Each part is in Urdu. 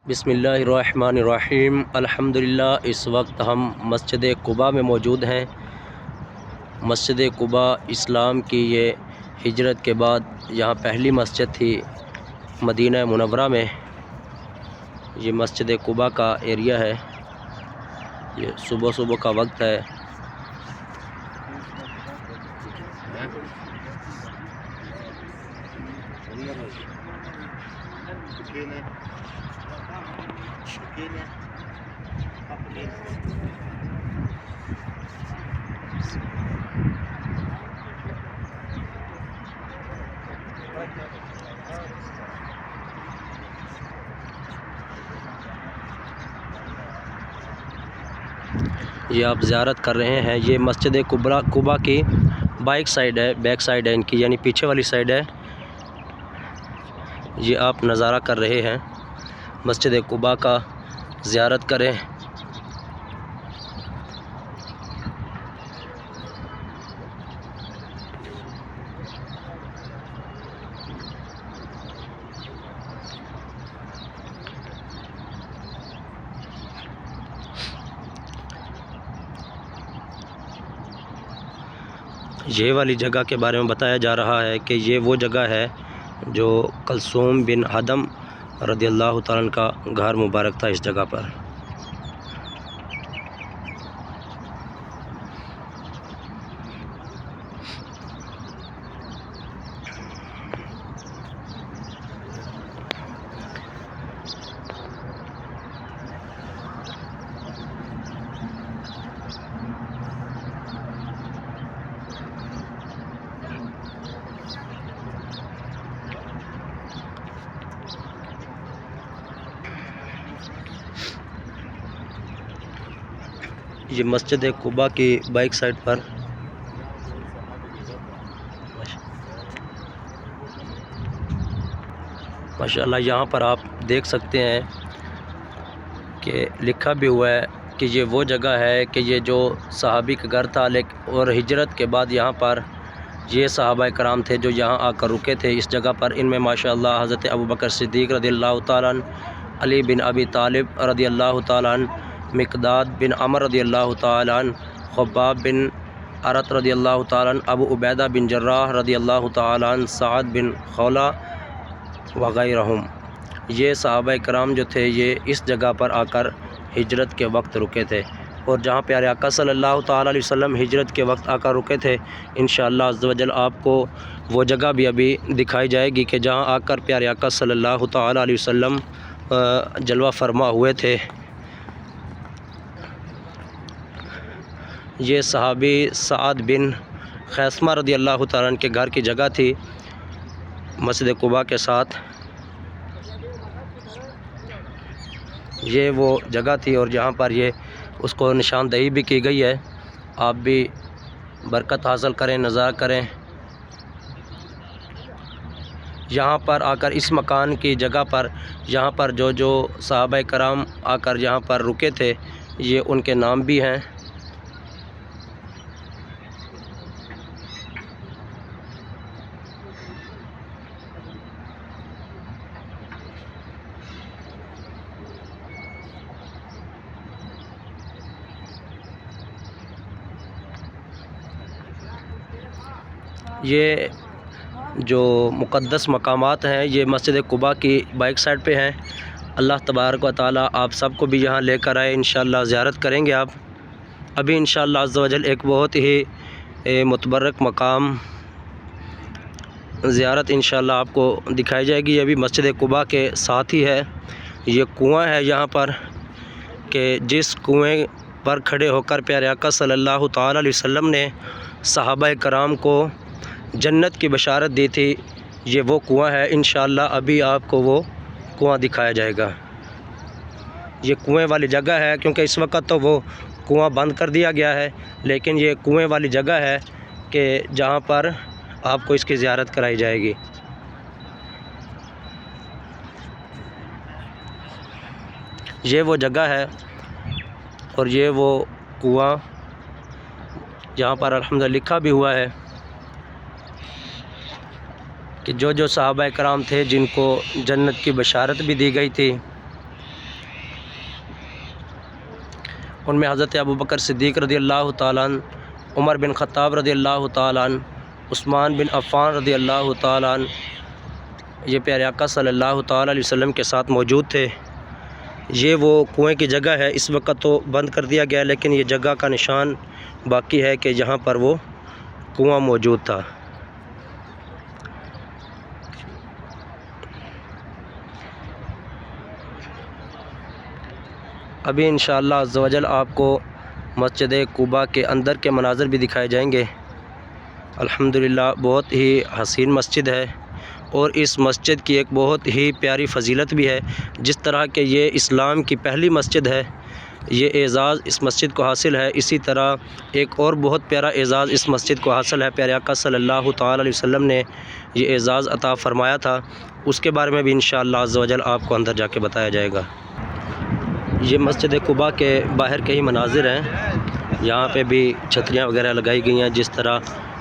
بسم اللہ الرحمن الرحیم۔ الحمدللہ اس وقت ہم مسجد قباء میں موجود ہیں۔ مسجد قباء اسلام کی یہ ہجرت کے بعد یہاں پہلی مسجد تھی مدینہ منورہ میں۔ یہ مسجد قباء کا ایریا ہے، یہ صبح کا وقت ہے۔ یہ آپ زیارت کر رہے ہیں، یہ مسجد قباء کی بیک سائیڈ ہے ان کی، یعنی پیچھے والی سائیڈ ہے۔ یہ آپ نظارہ کر رہے ہیں مسجد قباء کا، زیارت کریں۔ یہ والی جگہ کے بارے میں بتایا جا رہا ہے کہ یہ وہ جگہ ہے جو کلثوم بن ہدم رضی اللہ تعالیٰ عنہ کا گھر مبارک تھا اس جگہ پر۔ یہ مسجد قباء کی بیک سائیڈ پر ماشاءاللہ یہاں پر آپ دیکھ سکتے ہیں کہ لکھا بھی ہوا ہے کہ یہ وہ جگہ ہے کہ یہ جو صحابی کا گھر تھا، اور ہجرت کے بعد یہاں پر یہ صحابہ کرام تھے جو یہاں آ کر رکے تھے اس جگہ پر۔ ان میں ماشاءاللہ حضرت ابوبکر صدیق رضی اللہ تعالیٰ عنہ، علی بن ابی طالب رضی اللہ تعالیٰ عنہ، مقداد بن عمر رضی اللہ تعالیٰ عنہ، خباب بن ارت رضی اللہ تعالیٰ عنہ، ابو عبیدہ بن جراح رضی اللہ تعالیٰ عنہ، سعد بن خولہ وغیرہم۔ یہ صحابہ کرام جو تھے یہ اس جگہ پر آ کر ہجرت کے وقت رکے تھے، اور جہاں پیارے آقا صلی اللہ تعالیٰ علیہ وسلم ہجرت کے وقت آ کر رکے تھے، انشاءاللہ عز و جل آپ کو وہ جگہ بھی ابھی دکھائی جائے گی کہ جہاں آ کر پیارے آقا صلی اللہ تعالیٰ علیہ وسلم جلوہ فرما ہوئے تھے۔ یہ صحابی سعد بن خیثمہ رضی اللہ تعالیٰ عنہ کے گھر کی جگہ تھی مسجد قباء کے ساتھ۔ یہ وہ جگہ تھی اور جہاں پر یہ اس کو نشاندہی بھی کی گئی ہے۔ آپ بھی برکت حاصل کریں، نظارہ کریں۔ یہاں پر آ کر اس مکان کی جگہ پر یہاں پر جو صحابہ کرام آ کر یہاں پر رکے تھے یہ ان کے نام بھی ہیں۔ یہ جو مقدس مقامات ہیں یہ مسجد قباء کی بیک سائیڈ پہ ہیں۔ اللہ تبارک و تعالیٰ آپ سب کو بھی یہاں لے کر آئے، انشاءاللہ زیارت کریں گے آپ۔ ابھی انشاءاللہ عز و جل ایک بہت ہی متبرک مقام زیارت انشاءاللہ آپ کو دکھائی جائے گی۔ یہ بھی مسجد قباء کے ساتھ ہی ہے۔ یہ کنواں ہے یہاں پر کہ جس کنویں پر کھڑے ہو کر پیارے آقا صلی اللہ تعالیٰ علیہ وسلم نے صحابہ کرام کو جنت کی بشارت دی تھی، یہ وہ کنواں ہے۔ انشاءاللہ ابھی آپ کو وہ کنواں دکھایا جائے گا۔ یہ کنویں والی جگہ ہے کیونکہ اس وقت تو وہ کنواں بند کر دیا گیا ہے، لیکن یہ کنویں والی جگہ ہے کہ جہاں پر آپ کو اس کی زیارت کرائی جائے گی۔ یہ وہ جگہ ہے اور یہ وہ کنواں جہاں پر الحمدللہ لکھا بھی ہوا ہے کہ جو صحابہ کرام تھے جن کو جنت کی بشارت بھی دی گئی تھی، ان میں حضرت ابو بکر صدیق رضی اللہ تعالیٰ عنہ، عمر بن خطاب رضی اللہ تعالیٰ عنہ، عثمان بن عفان رضی اللہ تعالیٰ عنہ یہ پیارے آقا صلی اللہ تعالیٰ علیہ وسلم کے ساتھ موجود تھے۔ یہ وہ کنویں کی جگہ ہے، اس وقت تو بند کر دیا گیا لیکن یہ جگہ کا نشان باقی ہے کہ جہاں پر وہ کنواں موجود تھا۔ ابھی انشاءاللہ عز و جل آپ کو مسجد قباء کے اندر کے مناظر بھی دکھائے جائیں گے۔ الحمدللہ بہت ہی حسین مسجد ہے، اور اس مسجد کی ایک بہت ہی پیاری فضیلت بھی ہے۔ جس طرح کہ یہ اسلام کی پہلی مسجد ہے، یہ اعزاز اس مسجد کو حاصل ہے، اسی طرح ایک اور بہت پیارا اعزاز اس مسجد کو حاصل ہے۔ پیارے آقا صلی اللہ تعالیٰ علیہ وسلم نے یہ اعزاز عطا فرمایا تھا، اس کے بارے میں بھی انشاءاللہ عز و جل آپ کو اندر جا کے بتایا جائے گا۔ یہ مسجد قباء کے باہر کے ہی مناظر ہیں، یہاں پہ بھی چھتریاں وغیرہ لگائی گئی ہیں جس طرح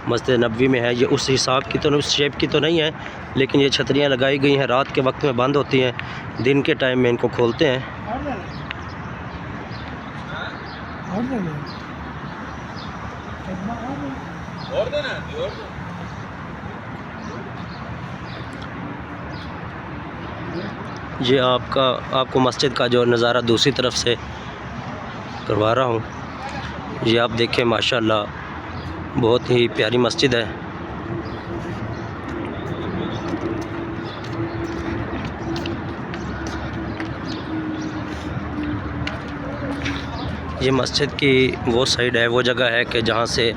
مسجد نبوی میں ہے۔ یہ اس حساب کی تو اس شیپ کی تو نہیں ہے، لیکن یہ چھتریاں لگائی گئی ہیں، رات کے وقت میں بند ہوتی ہیں، دن کے ٹائم میں ان کو کھولتے ہیں۔ یہ آپ کو مسجد کا جو نظارہ دوسری طرف سے کروا رہا ہوں، یہ آپ دیکھیں ماشاءاللہ بہت ہی پیاری مسجد ہے۔ یہ مسجد کی وہ سائیڈ ہے، وہ جگہ ہے کہ جہاں سے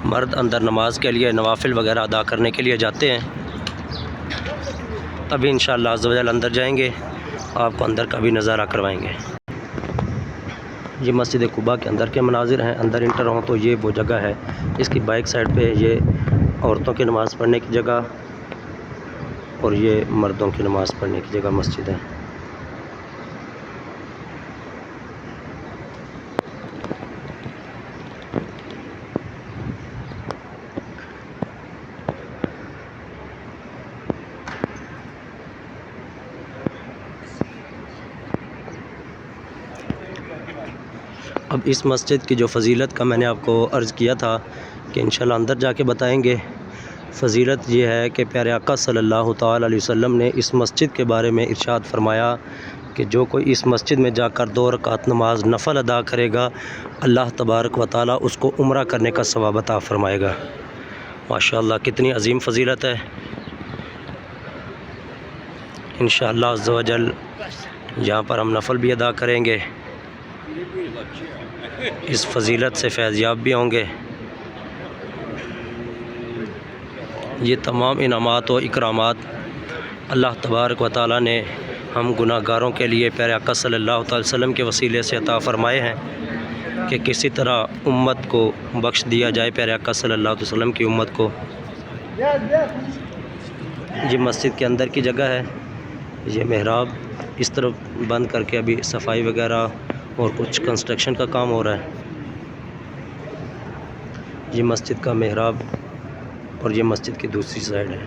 مرد اندر نماز کے لیے نوافل وغیرہ ادا کرنے کے لیے جاتے ہیں۔ ابھی انشاءاللہ عز و جل اندر جائیں گے، آپ کو اندر کا بھی نظارہ کروائیں گے۔ یہ مسجد قباء کے اندر کے مناظر ہیں، اندر انٹر ہوں تو یہ وہ جگہ ہے، اس کی بائک سائڈ پہ یہ عورتوں کی نماز پڑھنے کی جگہ اور یہ مردوں کی نماز پڑھنے کی جگہ مسجد ہے۔ اب اس مسجد کی جو فضیلت کا میں نے آپ کو عرض کیا تھا کہ انشاءاللہ اندر جا کے بتائیں گے۔ فضیلت یہ ہے کہ پیارے آقا صلی اللہ تعالیٰ علیہ وسلم نے اس مسجد کے بارے میں ارشاد فرمایا کہ جو کوئی اس مسجد میں جا کر 2 رکعت نماز نفل ادا کرے گا، اللہ تبارک و تعالیٰ اس کو عمرہ کرنے کا ثواب عطا فرمائے گا۔ ماشاءاللہ کتنی عظیم فضیلت ہے۔ انشاءاللہ عز و جل یہاں پر ہم نفل بھی ادا کریں گے، اس فضیلت سے فیض یاب بھی ہوں گے۔ یہ تمام انعامات و اکرامات اللہ تبارک و تعالیٰ نے ہم گناہ گاروں کے لیے پیارے آقا صلی اللہ علیہ وسلم کے وسیلے سے عطا فرمائے ہیں کہ کسی طرح امت کو بخش دیا جائے، پیارے آقا صلی اللہ علیہ وسلم کی امت کو۔ یہ مسجد کے اندر کی جگہ ہے، یہ محراب اس طرف بند کر کے ابھی صفائی وغیرہ اور کچھ کنسٹرکشن کا کام ہو رہا ہے۔ یہ مسجد کا محراب اور یہ مسجد کی دوسری سائڈ ہے۔